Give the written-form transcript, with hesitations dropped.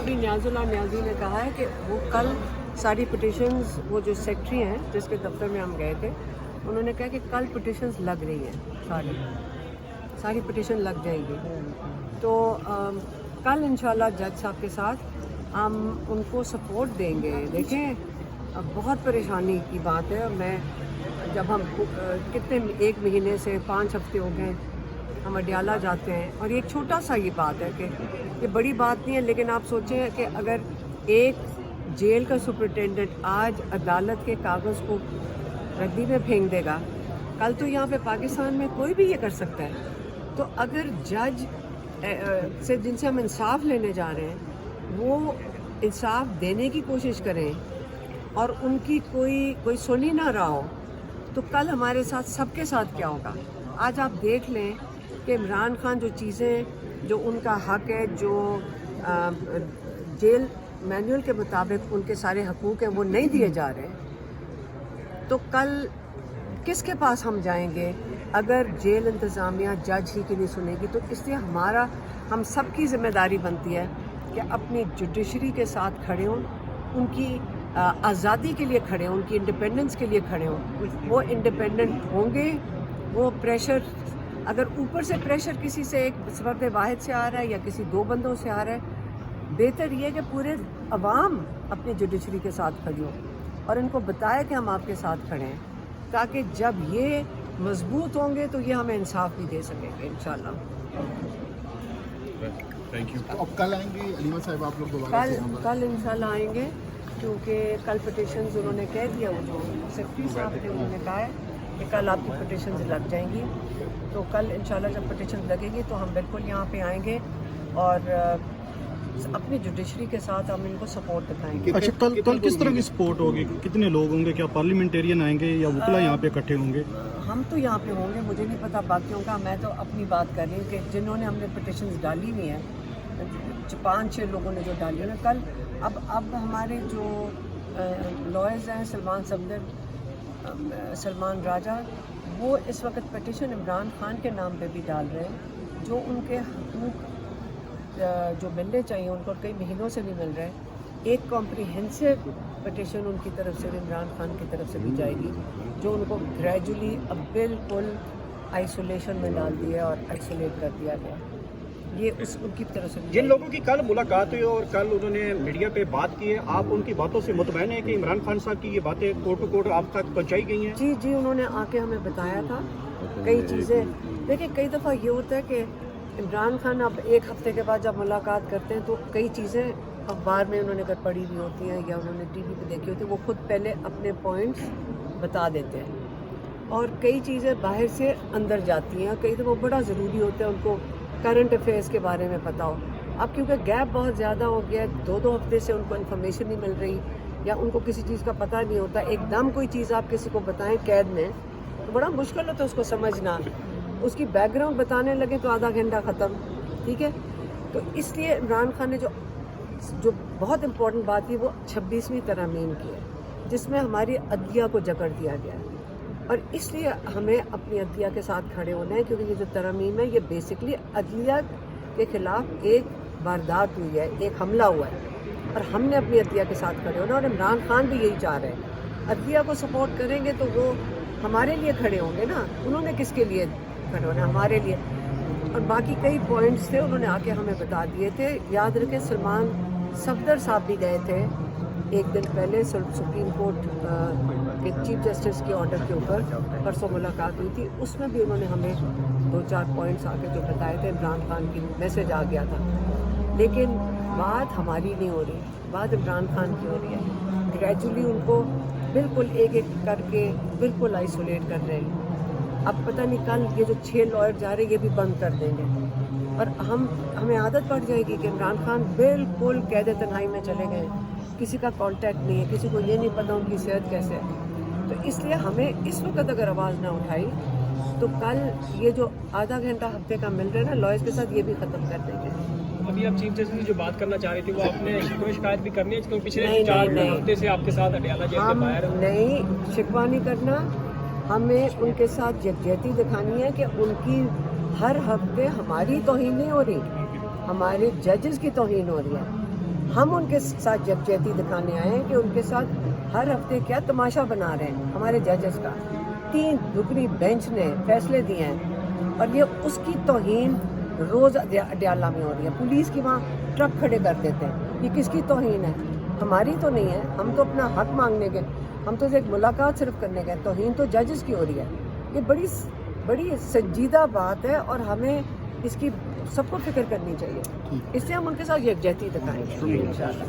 मुफ्ती नियाज़ुल्लाह नियाज़ी ने कहा है कि वो कल सारी पिटिशन्स, वो जो सेक्रेटरी हैं जिसके दफ्तर में हम गए थे, उन्होंने कहा कि कल पिटिशन्स लग रही हैं, सारी पिटिशन लग जाएगी। तो कल इंशाल्लाह जज साहब के साथ हम उनको सपोर्ट देंगे। देखें, बहुत परेशानी की बात है। और मैं जब हम कितने 1 महीने से 5 हफ्ते हो गए हम अडियाला जाते हैं, और ये एक छोटा सा ये बात है कि ये बड़ी बात नहीं है, लेकिन आप सोचें कि अगर एक जेल का सुपरिटेंडेंट आज अदालत के कागज़ को रद्दी में फेंक देगा, कल तो यहाँ पे पाकिस्तान में कोई भी ये कर सकता है। तो अगर जज से जिनसे हम इंसाफ लेने जा रहे हैं वो इंसाफ देने की कोशिश करें और उनकी कोई सुन ही ना रहा हो, तो कल हमारे साथ सबके साथ क्या होगा। आज आप देख लें कि इमरान खान जो चीज़ें, जो उनका हक है, जो जेल मैनुअल के मुताबिक उनके सारे हकूक़ हैं वो नहीं दिए जा रहे, तो कल किसके पास हम जाएंगे अगर जेल इंतज़ामिया जज ही की नहीं सुनेगी। तो इसलिए हम सबकी ज़िम्मेदारी बनती है कि अपनी जुडिशरी के साथ खड़े हों, उनकी आज़ादी के लिए खड़े हों, उनकी इंडिपेंडेंस के लिए खड़े हों। वो इंडिपेंडेंट होंगे। वो प्रेशर, अगर ऊपर से प्रेशर किसी से एक फर्द वाहिद से आ रहा है या किसी 2 बंदों से आ रहा है, बेहतर ये कि पूरे अवाम अपनी जुडिशरी के साथ खड़ी हो और इनको बताया कि हम आपके साथ खड़े हैं, ताकि जब ये मजबूत होंगे तो ये हमें इंसाफ भी दे सकेंगे इंशाल्लाह। Thank you. तो अब कल आएंगे अलीमा साहब आप लोग दोबारा से? कल इंशाल्लाह आएंगे, क्योंकि कल पिटिशन्स उन्होंने कह दिया, वो जो सेक्रेटरी साहब थे उन्होंने कहा है कि कल आपकी पिटिशन्स लग जाएंगी। तो कल इंशाल्लाह जब पिटिशन लगेगी तो हम बिल्कुल यहाँ पे आएंगे और अपनी जुडिशरी के साथ हम इनको सपोर्ट दिखाएंगे। अच्छा, कल किस तरह की सपोर्ट होगी? कितने लोग होंगे? क्या पार्लियामेंटेरियन आएंगे या वकला यहाँ पे इकट्ठे होंगे? हम तो यहाँ पे होंगे, मुझे नहीं पता बाकियों का। मैं तो अपनी बात कर रही हूँ कि जिन्होंने हमने पिटिशन्स डाली हुई हैं, 5-6 लोगों ने जो डाली है कल, अब हमारे जो लॉयर्स हैं, सलमान राजा, वो इस वक्त पिटिशन इमरान खान के नाम पे भी डाल रहे हैं, जो उनके हकूक़ जो मिलने चाहिए उनको कई महीनों से नहीं मिल रहे हैं। एक कॉम्प्रिहेंसिव पिटिशन उनकी तरफ से, इमरान खान की तरफ से भी जाएगी, जो उनको ग्रेजुअली अब बिल्कुल आइसोलेशन में डाल दिया और आइसोलेट कर दिया गया। ये उनकी तरफ से। जिन लोगों की कल मुलाकात हुई और कल उन्होंने मीडिया पे बात की है, आप उनकी बातों से मुतमईन है कि इमरान खान साहब की ये बातें कोर्ट टू कोर्ट आप तक पहुँचाई गई हैं? जी, उन्होंने आके हमें बताया था कई चीज़ें। देखिए, कई दफ़ा ये होता है कि इमरान खान अब 1 हफ्ते के बाद जब मुलाकात करते हैं तो कई चीज़ें अखबार में उन्होंने अगर पढ़ी हुई होती हैं या उन्होंने टीवी पे देखी होती है, वो खुद पहले अपने पॉइंट्स बता देते हैं, और कई चीज़ें बाहर से अंदर जाती हैं। कई दफ़ा बड़ा ज़रूरी होता है उनको करंट अफेयर्स के बारे में पता हो। अब क्योंकि गैप बहुत ज़्यादा हो गया है, 2-2 हफ्ते से उनको इन्फॉर्मेशन नहीं मिल रही या उनको किसी चीज़ का पता नहीं होता। एकदम कोई चीज़ आप किसी को बताएं कैद में तो बड़ा मुश्किल होता है उसको समझना। उसकी बैकग्राउंड बताने लगे तो आधा घंटा ख़त्म, ठीक है। तो इसलिए इमरान खान ने जो बहुत इम्पोर्टेंट बात की वो 26वीं तरमीम की है, जिसमें हमारी अदलिया को जकड़ दिया गया है, और इसलिए हमें अपनी अदलिया के साथ खड़े होना है, क्योंकि ये जो तरमीम है ये बेसिकली अदलिया के ख़िलाफ़ एक वारदात हुई है, एक हमला हुआ है, और हमने अपनी अदलिया के साथ खड़े होना। और इमरान खान भी यही चाह रहे हैं, अदलिया को सपोर्ट करेंगे तो वो हमारे लिए खड़े होंगे ना। उन्होंने किसके लिए खड़े होना? हमारे लिए। और बाकी कई पॉइंट्स थे उन्होंने आके हमें बता दिए थे। याद रखें, सलमान सफदर साहब भी गए थे एक दिन पहले सुप्रीम कोर्ट के चीफ जस्टिस के ऑर्डर के ऊपर, परसों मुलाकात हुई थी, उसमें भी उन्होंने हमें 2-4 पॉइंट्स आके जो बताए थे। इमरान खान की मैसेज आ गया था, लेकिन बात हमारी नहीं हो रही, बात इमरान खान की हो रही है। ग्रेजुअली उनको बिल्कुल एक करके बिल्कुल आइसोलेट कर रहे हैं। अब पता नहीं कल ये जो 6 लॉयर जा रहे हैं ये भी बंद कर देंगे, और हमें आदत पड़ जाएगी कि इमरान खान बिल्कुल कैद तन्हाई में चले गए, किसी का कांटेक्ट नहीं है, किसी को ये नहीं पता उनकी सेहत कैसे है। तो इसलिए हमें इस वक्त अगर आवाज़ ना उठाई तो कल ये जो आधा घंटा हफ्ते का मिल रहा है ना लॉयर्स के साथ, ये भी ख़त्म कर देंगे। अभी आप चीफ जस्टिस जो बात करना चाह रही थी वो आपने शिकायत भी करनी है, क्योंकि पिछले 4 हफ्ते से आपके साथ अडियाला जेल के बाहर है। नहीं, शिकवा नहीं करना, हमें उनके साथ यकजहती दिखानी है कि उनकी हर हफ्ते हमारी तौहीन नहीं हो रही, हमारे जजेस की तौहीन हो रही है। ہم ان کے ساتھ یکجہتی دکھانے آئے ہیں کہ ان کے ساتھ ہر ہفتے کیا تماشا بنا رہے ہیں ہمارے ججز کا. 3 رکنی بینچ نے فیصلے دیے ہیں اور یہ اس کی توہین روز اڈیالہ میں ہو رہی ہے. پولیس کی وہاں ٹرک کھڑے کر دیتے ہیں. یہ کس کی توہین ہے؟ ہماری تو نہیں ہے. ہم تو اپنا حق مانگنے گئے, ہم تو ایک ملاقات صرف کرنے گئے. توہین تو ججز کی ہو رہی ہے. یہ بڑی سنجیدہ بات ہے اور ہمیں اس کی سب کو فکر کرنی چاہیے. اس سے ہم ان کے ساتھ یکجہتی دکھائیں گے انشاءاللہ.